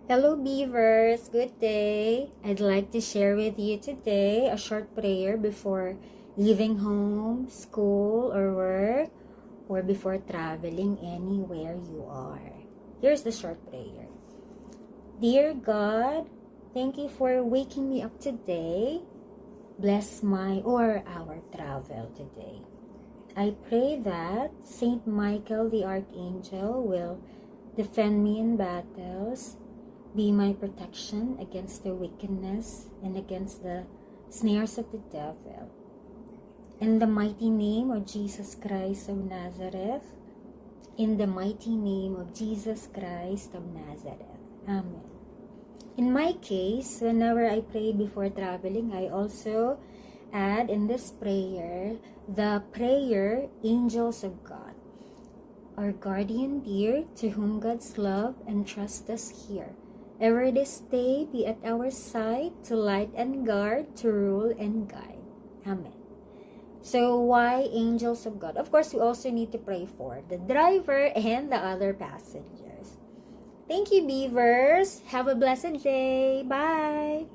Hello Beavers, good day. I'd like to share with you today a short prayer before leaving home, school, or work, or before traveling anywhere you are. Here's the short prayer. Dear God, thank you for waking me up today. Bless my or our travel today. I pray that Saint Michael the Archangel will defend me in battles, be my protection against the wickedness and against the snares of the devil. In the mighty name of Jesus Christ of Nazareth, in the mighty name of Jesus Christ of Nazareth. Amen. In my case, whenever I pray before traveling, I also add in this prayer the prayer Angels of God, our guardian dear, to whom God's love and trust us here. Ever this day be at our side, to light and guard, to rule and guide. Amen. So why angels of God? Of course, we also need to pray for the driver and the other passengers. Thank you, Beavers. Have a blessed day. Bye.